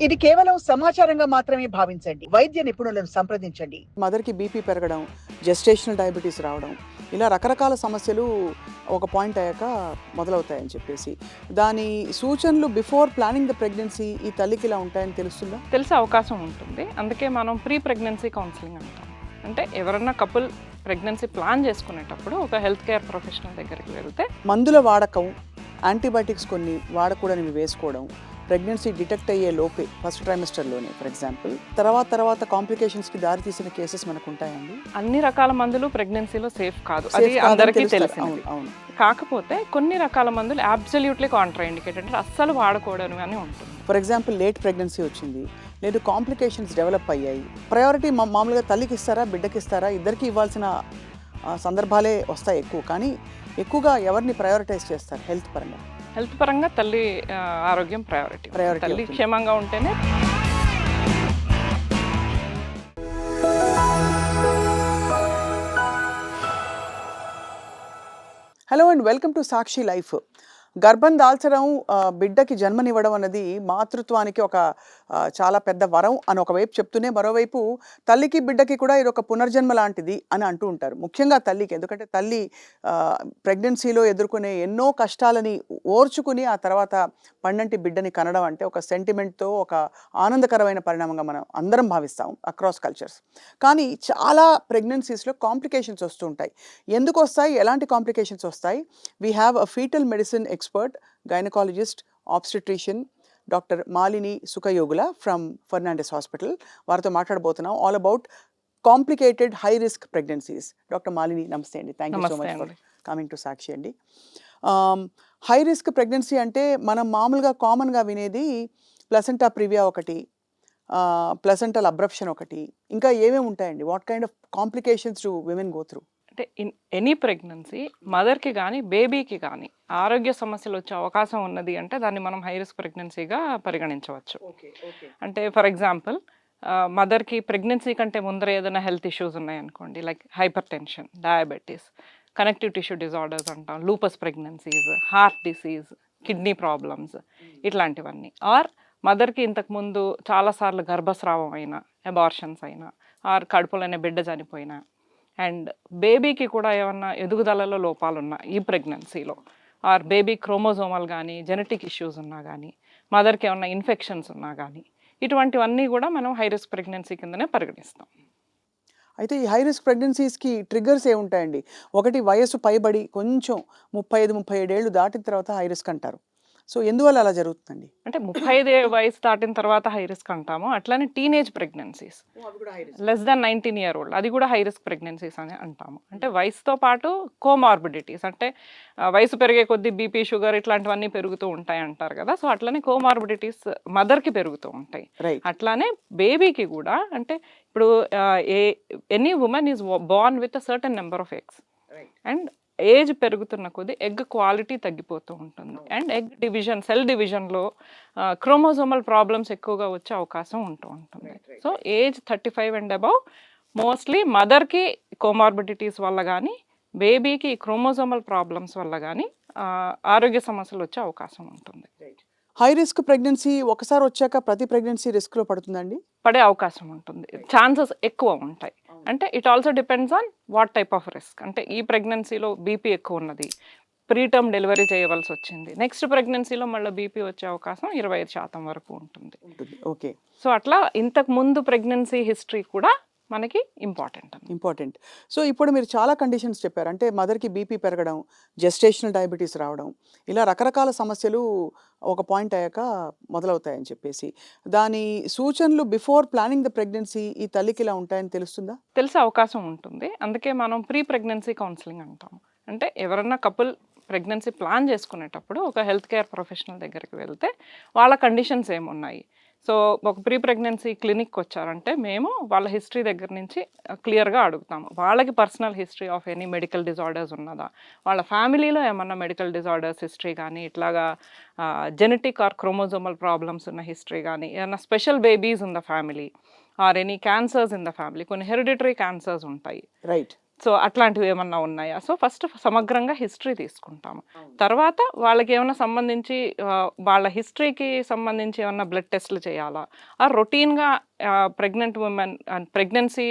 ఇది కేవలం సమాచారంగా మాత్రమే భావించండి. వైద్య నిపుణులను సంప్రదించండి. మదర్కి బీపీ పెరగడం, జెస్టేషనల్ డయాబెటీస్ రావడం, ఇలా రకరకాల సమస్యలు ఒక పాయింట్ అయ్యాక మొదలవుతాయని చెప్పేసి, దాని సూచనలు బిఫోర్ ప్లానింగ్ ద ప్రెగ్నెన్సీ ఈ తల్లికి ఇలా ఉంటాయని తెలుస్తుందా? తెలిసే అవకాశం ఉంటుంది. అందుకే మనం ప్రీ ప్రెగ్నెన్సీ కౌన్సిలింగ్ అంటాం. అంటే ఎవరన్నా కపుల్ ప్రెగ్నెన్సీ ప్లాన్ చేసుకునేటప్పుడు ఒక హెల్త్ కేర్ ప్రొఫెషనల్ దగ్గరికి వెళ్తే మందుల వాడకం, యాంటీబయాటిక్స్ కొన్ని వాడకూడనివి వేసుకోవడం, ప్రెగ్నెన్సీ డిటెక్ట్ అయ్యే లోపే ఫస్ట్ ట్రైమిస్టర్లోనే ఫర్ ఎగ్జాంపుల్, తర్వాత కాంప్లికేషన్స్కి దారితీసిన కేసెస్ మనకు ఉంటాయండి. అన్ని రకాల మందులు ప్రెగ్నెన్సీలో సేఫ్ కాదు, అది అందరికీ తెలిసింది. అవును. కాకపోతే కొన్ని రకాల మందులు అబ్సల్యూట్లీ కాంట్రా ఇండికేటెడ్, అంటే అస్సలు వాడకూడదు అని ఉంటుంది. ఫర్ ఎగ్జాంపుల్ లేట్ ప్రెగ్నెన్సీ వచ్చింది, లేదు కాంప్లికేషన్స్ డెవలప్ అయ్యాయి, ప్రయారిటీ మామూలుగా తల్లికి ఇస్తారా బిడ్డకి ఇస్తారా, ఇద్దరికి ఇవ్వాల్సిన సందర్భాలే వస్తాయి ఎక్కువ. కానీ ఎక్కువగా ఎవరిని ప్రయారిటైజ్ చేస్తారు హెల్త్ పరంగా? హెల్త్ పరంగా తల్లి ఆరోగ్యం ప్రయారిటీ. తల్లి క్షేమంగా ఉంటేనే. Hello and welcome to Sakshi life. గర్భం దాల్చడం, బిడ్డకి జన్మనివ్వడం అన్నది మాతృత్వానికి ఒక చాలా పెద్ద వరం అని ఒకవైపు చెప్తూనే, మరోవైపు తల్లికి బిడ్డకి కూడా ఇది ఒక పునర్జన్మ లాంటిది అని అంటూ ఉంటారు. ముఖ్యంగా తల్లికి, ఎందుకంటే తల్లి ప్రెగ్నెన్సీలో ఎదుర్కొనే ఎన్నో కష్టాలని ఓర్చుకుని ఆ తర్వాత పండంటి బిడ్డని కనడం అంటే ఒక సెంటిమెంట్తో ఒక ఆనందకరమైన పరిణామంగా మనం అందరం భావిస్తాం అక్రాస్ కల్చర్స్. కానీ చాలా ప్రెగ్నెన్సీస్లో కాంప్లికేషన్స్ వస్తూ ఉంటాయి. ఎందుకు వస్తాయి, ఎలాంటి కాంప్లికేషన్స్ వస్తాయి? We have a foetal medicine expert, gynecologist, obstetrician, doctor Malini Sukhayogula from Fernandes hospital. వారితో మాట్లాడబోతున్నాం all about complicated high risk pregnancies. Doctor Malini, నమస్తే అండి. Thank you so much for coming to Sakshi అండి. హై రిస్క్ ప్రెగ్నెన్సీ అంటే మనం మామూలుగా కామన్గా వినేది ప్లసెంటా ప్రివియా ఒకటి, ప్లసెంటల్ అబ్రప్షన్ ఒకటి, ఇంకా ఏమేమి ఉంటాయండి? What kind of complications do women go through? అంటే ఇన్ ఎనీ ప్రెగ్నెన్సీ మదర్కి కానీ బేబీకి కానీ ఆరోగ్య సమస్యలు వచ్చే అవకాశం ఉన్నది అంటే దాన్ని మనం హై రిస్క్ ప్రెగ్నెన్సీగా పరిగణించవచ్చు. అంటే ఫర్ ఎగ్జాంపుల్, మదర్కి ప్రెగ్నెన్సీ కంటే ముందర ఏదైనా హెల్త్ ఇష్యూస్ ఉన్నాయనుకోండి, like hypertension, diabetes, connective tissue disorders అంటాం, lupus pregnancies, heart disease, kidney problems, ఇట్లాంటివన్నీ. ఆర్ మదర్కి ఇంతకుముందు చాలాసార్లు గర్భస్రావం అయినా, అబార్షన్స్ అయినా, ఆర్ కడుపులోనే బిడ్డ చనిపోయినా, అండ్ బేబీకి కూడా ఏమన్నా ఎదుగుదలలో లోపాలు ఉన్నా ఈ ప్రెగ్నెన్సీలో, ఆర్ బేబీ క్రోమోజోమల్ కానీ జెనెటిక్ ఇష్యూస్ ఉన్నా కానీ, మదర్కి ఏమన్నా ఇన్ఫెక్షన్స్ ఉన్నా కానీ, ఇటువంటివన్నీ కూడా మనం హై రిస్క్ ప్రెగ్నెన్సీ కిందనే పరిగణిస్తాం. అయితే ఈ హై రిస్క్ ప్రెగ్నెన్సీస్కి ట్రిగ్గర్స్ ఏముంటాయండి? ఒకటి, వయసు పైబడి కొంచెం 35-37 ఏళ్ళు దాటిన తర్వాత హై రిస్క్ అంటారు. సో ఎందువల్ల అలా జరుగుతుందండి? అంటే 35 వయసు దాటిన తర్వాత హై రిస్క్ అంటాము. అట్లానే teenage pregnancies, less than 19 year old, అది కూడా హై రిస్క్ ప్రెగ్నెన్సీస్ అని అంటాము. అంటే వయసుతో పాటు కోమార్బిడిటీస్, అంటే వయసు పెరిగే కొద్దీ బీపీ, షుగర్ ఇట్లాంటివన్నీ పెరుగుతూ ఉంటాయి అంటారు కదా. సో అట్లానే కోమార్బిడిటీస్ మదర్కి పెరుగుతూ ఉంటాయి. అట్లానే బేబీకి కూడా, అంటే ఇప్పుడు any women is Born with a certain number of eggs, and age పెరుగుతున్న కొద్దీ ఎగ్ క్వాలిటీ తగ్గిపోతూ ఉంటుంది. అండ్ ఎగ్ డివిజన్, సెల్ డివిజన్లో క్రోమోజోమల్ ప్రాబ్లమ్స్ ఎక్కువగా వచ్చే అవకాశం ఉంటుంది. So age 35 and above mostly మదర్కి కోమార్బిడిటీస్ వల్ల కానీ, బేబీకి క్రోమోజోమల్ ప్రాబ్లమ్స్ వల్ల కానీ ఆరోగ్య సమస్యలు వచ్చే అవకాశం ఉంటుంది. హై రిస్క్ ప్రెగ్నెన్సీ ఒకసారి వచ్చాక ప్రతి ప్రెగ్నెన్సీ రిస్క్లో పడుతుందండి? పడే అవకాశం ఉంటుంది, ఛాన్సెస్ ఎక్కువ ఉంటాయి. అంటే it also depends on what type of risk. అంటే ఈ ప్రెగ్నెన్సీలో బీపీ ఎక్కువ ఉన్నది, ప్రీటర్మ్ డెలివరీ చేయవలసి వచ్చింది, నెక్స్ట్ ప్రెగ్నెన్సీలో మళ్ళీ బీపీ వచ్చే అవకాశం 25% వరకు ఉంటుంది. ఓకే. సో అట్లా ఇంతకు ముందు ప్రెగ్నెన్సీ హిస్టరీ కూడా మనకి ఇంపార్టెంట్. సో ఇప్పుడు మీరు చాలా కండిషన్స్ చెప్పారు. అంటే మదర్కి బీపీ పెరగడం, జెస్టేషనల్ డయాబెటీస్ రావడం, ఇలా రకరకాల సమస్యలు ఒక పాయింట్ అయ్యాక మొదలవుతాయని చెప్పేసి, దాని సూచనలు బిఫోర్ ప్లానింగ్ ద ప్రెగ్నెన్సీ ఈ తల్లికి ఇలా ఉంటాయని తెలుస్తుందా? తెలిసే అవకాశం ఉంటుంది. అందుకే మనం ప్రీ ప్రెగ్నెన్సీ కౌన్సిలింగ్ అంటాం. అంటే ఎవరన్నా కపుల్ ప్రెగ్నెన్సీ ప్లాన్ చేసుకునేటప్పుడు ఒక హెల్త్ కేర్ ప్రొఫెషనల్ దగ్గరికి వెళ్తే వాళ్ళ కండిషన్స్ ఏమున్నాయి, సో ఒక ప్రీ ప్రెగ్నెన్సీ క్లినిక్కి వచ్చారంటే మేము వాళ్ళ హిస్టరీ దగ్గర నుంచి క్లియర్గా అడుగుతాము. వాళ్ళకి personal history of any medical disorders ఉన్నదా, వాళ్ళ ఫ్యామిలీలో ఏమన్నా మెడికల్ డిజార్డర్స్ హిస్టరీ కానీ, ఇట్లాగా జెనెటిక్ ఆర్ క్రోమోజోమల్ ప్రాబ్లమ్స్ ఉన్న హిస్టరీ కానీ, ఏమన్నా special babies in the family, or any cancers in the family. కొన్ని హెరిడిటరీ క్యాన్సర్స్ ఉంటాయి. రైట్. సో అట్లాంటివి ఏమన్నా ఉన్నాయా? సో ఫస్ట్ సమగ్రంగా హిస్టరీ తీసుకుంటాము. తర్వాత వాళ్ళకి ఏమైనా సంబంధించి వాళ్ళ హిస్టరీకి సంబంధించి ఏమన్నా బ్లడ్ టెస్ట్లు చేయాలా? రొటీన్‌గా ప్రెగ్నెంట్ ఉమెన్ ప్రెగ్నెన్సీ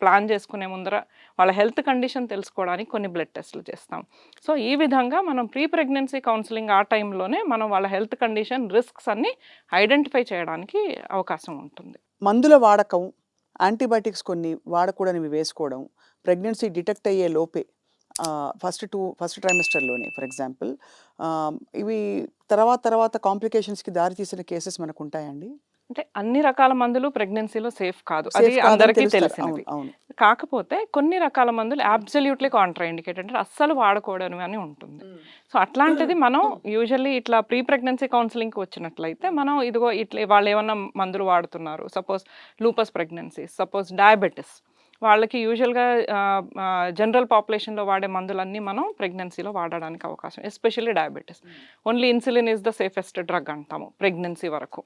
ప్లాన్ చేసుకునే ముందర వాళ్ళ హెల్త్ కండిషన్ తెలుసుకోవడానికి కొన్ని బ్లడ్ టెస్ట్లు చేస్తాం. సో ఈ విధంగా మనం ప్రీ ప్రెగ్నెన్సీ కౌన్సిలింగ్ ఆ టైంలోనే మనం వాళ్ళ హెల్త్ కండిషన్, రిస్క్స్ అన్నీ ఐడెంటిఫై చేయడానికి అవకాశం ఉంటుంది. మందుల వాడకం, యాంటీబయాటిక్స్ కొన్ని వాడకూడనివి వేసుకోవడం, ప్రెగ్నెన్సీ డిటెక్ట్ అయ్యే లోపే ఫస్ట్ ట్రైమెస్టర్‌లోనే ఫర్ ఎగ్జాంపుల్ ఇవి తర్వాత కాంప్లికేషన్స్‌కి దారి తీసిన కేసెస్ మనకుంటాయండి? అంటే అన్ని రకాల మందులు ప్రెగ్నెన్సీలో సేఫ్ కాదు. అది సేఫ్ కాదని అందరికీ తెలుస్తారు. తెలిసినది. అవును. కాకపోతే కొన్ని రకాల మందులు అబ్సల్యూట్‌లీ కాంట్రా ఇండికేటెడ్, అంటే అస్సలు వాడకూడనివి అని ఉంటుంది. సో అట్లాంటిది మనం యూజువల్లీ ఇట్లా ప్రీ ప్రెగ్నెన్సీ కౌన్సిలింగ్‌కి వచ్చినట్లయితే మనం ఇదిగో ఇట్లా వాళ్ళేమన్నా మందులు వాడుతున్నారు. Suppose lupus pregnancies, suppose diabetes, వాళ్ళకి యూజువల్‌గా జనరల్ పాపులేషన్‌లో వాడే మందులన్నీ మనం ప్రెగ్నెన్సీలో వాడడానికి అవకాశం, especially diabetes. Only insulin is the safest drug అంటాము ప్రెగ్నెన్సీ వరకు.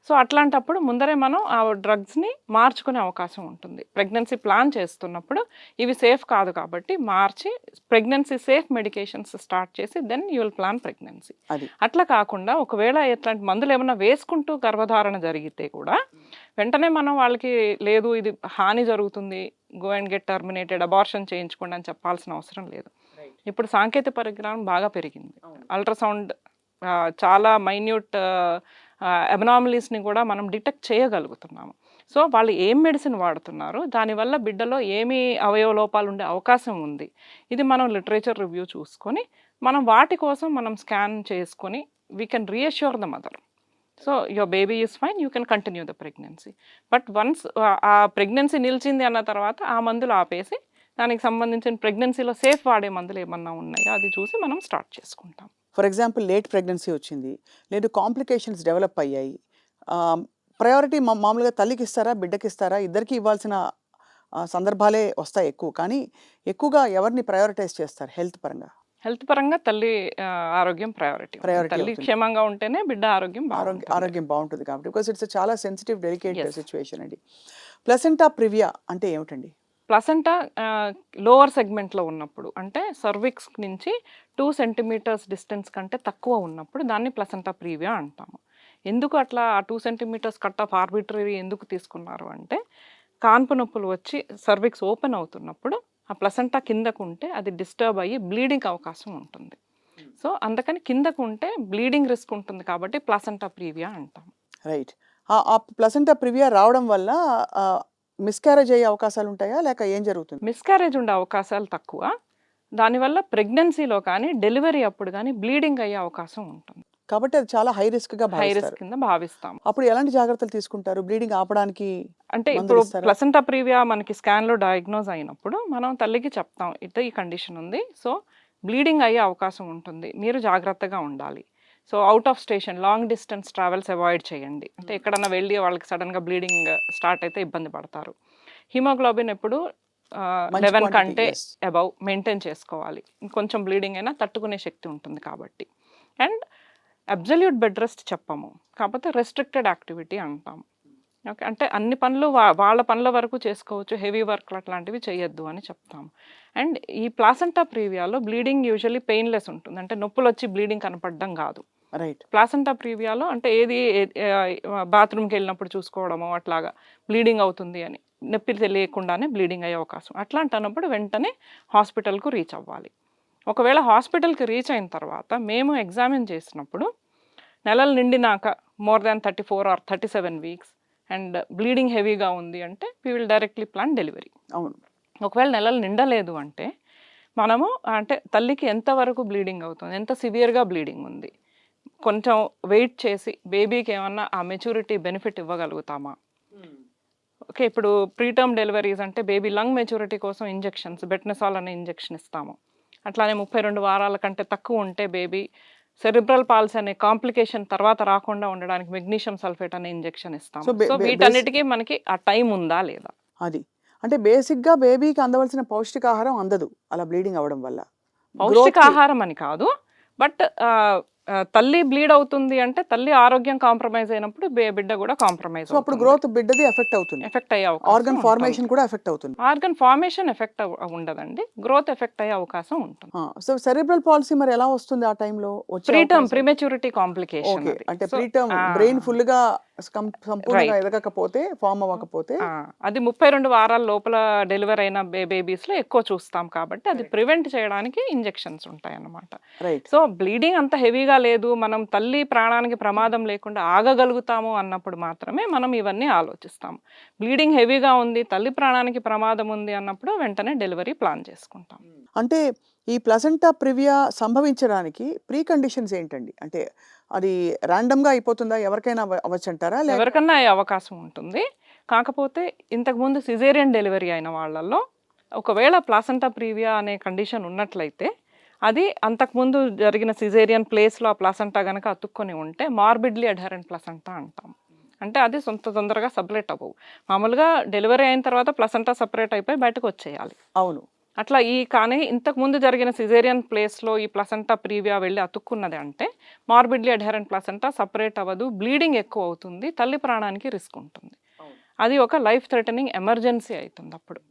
సో అట్లాంటప్పుడు ముందరే మనం ఆ డ్రగ్స్ని మార్చుకునే అవకాశం ఉంటుంది. ప్రెగ్నెన్సీ ప్లాన్ చేస్తున్నప్పుడు ఇవి సేఫ్ కాదు కాబట్టి మార్చి ప్రెగ్నెన్సీ సేఫ్ మెడికేషన్స్ స్టార్ట్ చేసి then you will plan pregnancy. అది. అట్లా కాకుండా ఒకవేళ ఇట్లాంటి మందులు ఏమైనా వేసుకుంటూ గర్భధారణ జరిగితే కూడా వెంటనే మనం వాళ్ళకి లేదు ఇది హాని జరుగుతుంది, go and get terminated, abortion చేయించుకోండి అని చెప్పాల్సిన అవసరం లేదు. ఇప్పుడు సాంకేతిక పరిజ్ఞానం బాగా పెరిగింది. అల్ట్రాసౌండ్ చాలా మైన్యూట్ అబ్నార్మలీస్ని కూడా మనం డిటెక్ట్ చేయగలుగుతున్నాము. సో వాళ్ళు ఏం మెడిసిన్ వాడుతున్నారు, దానివల్ల బిడ్డలో ఏమి అవయవ లోపాలు ఉండే అవకాశం ఉంది, ఇది మనం లిటరేచర్ రివ్యూ చూసుకొని మనం వాటి కోసం మనం స్కాన్ చేసుకొని we can reassure the mother. So your baby is fine, you can continue the pregnancy. But once ఆ ప్రెగ్నెన్సీ నిలిచింది అన్న తర్వాత ఆ మందులు ఆపేసి దానికి సంబంధించిన ప్రెగ్నెన్సీలో సేఫ్ వాడే మందులు ఏమన్నా ఉన్నాయో అది చూసి మనం స్టార్ట్ చేసుకుంటాం. ఫర్ ఎగ్జాంపుల్ లేట్ ప్రెగ్నెన్సీ వచ్చింది, లేదు కాంప్లికేషన్స్ డెవలప్ అయ్యాయి, ప్రయారిటీ మామూలుగా తల్లికి ఇస్తారా, బిడ్డకి ఇస్తారా? ఇద్దరికి ఇవ్వాల్సిన సందర్భాలే వస్తాయి ఎక్కువ. కానీ ఎక్కువగా ఎవరిని ప్రయారిటైజ్ చేస్తారు హెల్త్ పరంగా? హెల్త్ పరంగా తల్లి ఆరోగ్యం ప్రయారిటీ. తల్లి అవుతుంది. క్షేమంగా ఉంటేనే బిడ్డ ఆరోగ్యం బాగుంటుంది. ఆరోగ్యం బాగుంటుంది కాబట్టి, బికాస్ ఇట్స్ చాలా సెన్సిటివ్ డెలికేట్ Yes. సిచ్యువేషన్ అండి. ప్లసెంటా ప్రివియా అంటే ఏమిటండి? ప్లసెంటా లోవర్ సెగ్మెంట్లో ఉన్నప్పుడు, అంటే సర్విక్స్ నుంచి 2 సెంటీమీటర్స్ డిస్టెన్స్ కంటే తక్కువ ఉన్నప్పుడు దాన్ని ప్లసెంటా ప్రీవియా అంటాము. ఎందుకు అట్లా ఆ 2 సెంటీమీటర్స్ కట్ ఆఫ్ ఆర్బిటరీ ఎందుకు తీసుకున్నారు అంటే, కాన్పు నొప్పులు వచ్చి సర్విక్స్ ఓపెన్ అవుతున్నప్పుడు ఆ ప్లసెంటా కిందకు ఉంటే అది డిస్టర్బ్ అయ్యి బ్లీడింగ్ అవకాశం ఉంటుంది. సో అందుకని కిందకు ఉంటే బ్లీడింగ్ రిస్క్ ఉంటుంది కాబట్టి ప్లసెంటా ప్రీవియా అంటాం. రైట్. ఆ ప్లసెంటా ప్రివియా రావడం వల్ల మిస్క్యారేజ్ అయ్యే అవకాశాలు ఉంటాయా, లేక ఏం జరుగుతుంది? మిస్క్యారేజ్ ఉండే అవకాశాలు తక్కువ. దానివల్ల ప్రెగ్నెన్సీలో కానీ డెలివరీ అప్పుడు కానీ బ్లీడింగ్ అయ్యే అవకాశం ఉంటుంది. కాబట్టి అది చాలా హై రిస్క్ గా హై భావిస్తారు. రిస్క్ కింద భావిస్తాం. అప్పుడు ఎలాంటి జాగ్రత్తలు తీసుకుంటారు? బ్లీడింగ్ ఆపడానికి అంటే మందులు ఇప్పుడు ఇస్తారా? ప్లసెంటా ప్రీవియా మనకి స్కాన్లో డయాగ్నోజ్ అయినప్పుడు మనం తల్లికి చెప్తాం, ఇట్లా ఈ కండిషన్ ఉంది, సో బ్లీడింగ్ అయ్యే అవకాశం ఉంటుంది, మీరు జాగ్రత్తగా ఉండాలి. So out of station long distance travels avoid చేయండి. అంటే ఎక్కడన్నా వెళ్ళి వాళ్ళకి సడన్గా బ్లీడింగ్ స్టార్ట్ అయితే ఇబ్బంది పడతారు. హిమోగ్లోబిన్ ఎప్పుడు మంచి 11 quantity, కంటే yes. అబౌవ్ మెయింటైన్ చేసుకోవాలి. కొంచెం బ్లీడింగ్ అయినా తట్టుకునే శక్తి ఉంటుంది కాబట్టి. అండ్ అబ్జల్యూట్ బెడ్ రెస్ట్ చెప్పము, కాకపోతే రెస్ట్రిక్టెడ్ యాక్టివిటీ అంటాము. ఓకే, అంటే అన్ని పనులు వాళ్ళ పనుల వరకు చేసుకోవచ్చు, హెవీ వర్క్ అట్లాంటివి చేయొద్దు అని చెప్తాము. అండ్ ఈ ప్లాసెంటా ప్రీవియాలో బ్లీడింగ్ యూజువల్లీ పెయిన్లెస్ ఉంటుంది, అంటే నొప్పులు వచ్చి బ్లీడింగ్ కనపడడం కాదు. రైట్. ప్లాసెంటా ప్రీవియాలో అంటే ఏది బాత్రూమ్కి వెళ్ళినప్పుడు చూసుకోవడము అట్లాగా బ్లీడింగ్ అవుతుంది అని నొప్పి తెలియకుండానే బ్లీడింగ్ అయ్యే అవకాశం. అట్లాంటప్పుడు వెంటనే హాస్పిటల్కు రీచ్ అవ్వాలి. ఒకవేళ హాస్పిటల్కి రీచ్ అయిన తర్వాత మేము ఎగ్జామిన్ చేసినప్పుడు నెలలు నిండినాక more than 34 or 37 weeks and bleeding హెవీగా ఉంది అంటే we will directly plan delivery. అవును. ఒకవేళ నెలలు నిండలేదు అంటే మనము అంటే తల్లికి ఎంతవరకు బ్లీడింగ్ అవుతుంది, ఎంత సివియర్గా బ్లీడింగ్ ఉంది, కొంచెం వెయిట్ చేసి బేబీకి ఏమన్నా ఆ మెచ్యూరిటీ బెనిఫిట్ ఇవ్వగలుగుతామా. ఓకే, ఇప్పుడు ప్రీటర్మ్ డెలివరీస్ అంటే బేబీ లంగ్ మెచ్యూరిటీ కోసం ఇంజెక్షన్స్, బెట్నసాల్ అనే ఇంజెక్షన్ ఇస్తాము. అట్లానే 32 వారాల కంటే తక్కువ ఉంటే బేబీ సెరిబ్రల్ పాల్స్ అనే కాంప్లికేషన్ తర్వాత రాకుండా ఉండడానికి మెగ్నీషియం సల్ఫేట్ అనే ఇంజెక్షన్ ఇస్తాము. సో వీటన్నిటికీ మనకి ఆ టైం ఉందా లేదా. అది అంటే బేసిక్గా బేబీకి అందవలసిన పౌష్టికాహారం అందదు అలా బ్లీడింగ్ అవ్వడం వల్ల. పౌష్టికాహారం అని కాదు, బట్ తల్లి బ్లీడ్ అవుతుంది అంటే తల్లి ఆరోగ్యం కాంప్రమైజ్ అయినప్పుడు బిడ్డ కూడా కాంప్రమైజ్ సో అప్పుడు గ్రోత్ బిడ్డది ఎఫెక్ట్ అవుతుంది, ఎఫెక్ట్ అయ్యే ఆర్గన్ ఫార్మేషన్ కూడా ఎఫెక్ట్ అవుతుంది. ఆర్గన్ ఫార్మేషన్ ఎఫెక్ట్ ఉండదండి, గ్రోత్ ఎఫెక్ట్ అయ్యే అవకాశం ఉంటుంది. సో సెరిబ్రల్ పాలసీ మరి ఎలా వస్తుంది ఆ టైంలో? Preterm prematurity complication. అంటే ప్రీటర్మ్ బ్రెయిన్ ఫుల్ గా సంపూర్ణంగా ఎదగకపోతే, ఫామ్ అవ్వకపోతే, అది 32 వారాల లోపల డెలివరీ అయిన బేబీస్ లో ఎక్కువ చూస్తాం కాబట్టి అది ప్రివెంట్ చేయడానికి ఇంజెక్షన్స్ ఉంటాయి అన్నమాట. రైట్. సో బ్లీడింగ్ అంత హెవీగా లేదు, మనం తల్లి ప్రాణానికి ప్రమాదం లేకుండా ఆగగలుగుతాము అన్నప్పుడు మాత్రమే మనం ఇవన్నీ ఆలోచిస్తాము. బ్లీడింగ్ హెవీగా ఉంది, తల్లి ప్రాణానికి ప్రమాదం ఉంది అన్నప్పుడు వెంటనే డెలివరీ ప్లాన్ చేసుకుంటాం. అంటే ఈ ప్లసెంటా ప్రివియా సంభవించడానికి ప్రీ కండిషన్స్ ఏంటండి? అంటే అది ర్యాండమ్ గా అయిపోతుందా, ఎవరికైనా అవ్వచ్చు అంటారా? ఎవరికన్నా అయ్యే అవకాశం ఉంటుంది. కాకపోతే ఇంతకుముందు సిజేరియన్ డెలివరీ అయిన వాళ్ళల్లో ఒకవేళ ప్లాసెంటా ప్రీవియా అనే కండిషన్ ఉన్నట్లయితే అది అంతకుముందు జరిగిన సిజేరియన్ ప్లేస్లో ఆ ప్లాసెంటా కనుక అతుక్కొని ఉంటే మార్బిడ్లీ అడ్హరెంట్ ప్లాసెంటా అంటాం. అంటే అది తొందరగా సపరేట్ అవ్వవు. మామూలుగా డెలివరీ అయిన తర్వాత ప్లాసెంటా సపరేట్ అయిపోయి బయటకు వచ్చేయాలి. అవును. అట్లా కానీ ఇంతకుముందు జరిగిన సిజేరియన్ ప్లేస్లో ఈ ప్లాసెంటా ప్రీవియా వెళ్ళి అతుక్కున్నది అంటే మార్బిడ్లీ అడ్హరెంట్ ప్లాసెంటా సపరేట్ అవ్వదు, బ్లీడింగ్ ఎక్కువ అవుతుంది, తల్లి ప్రాణానికి రిస్క్ ఉంటుంది. అది ఒక లైఫ్ థ్రెటనింగ్ ఎమర్జెన్సీ అవుతుంది అప్పుడు.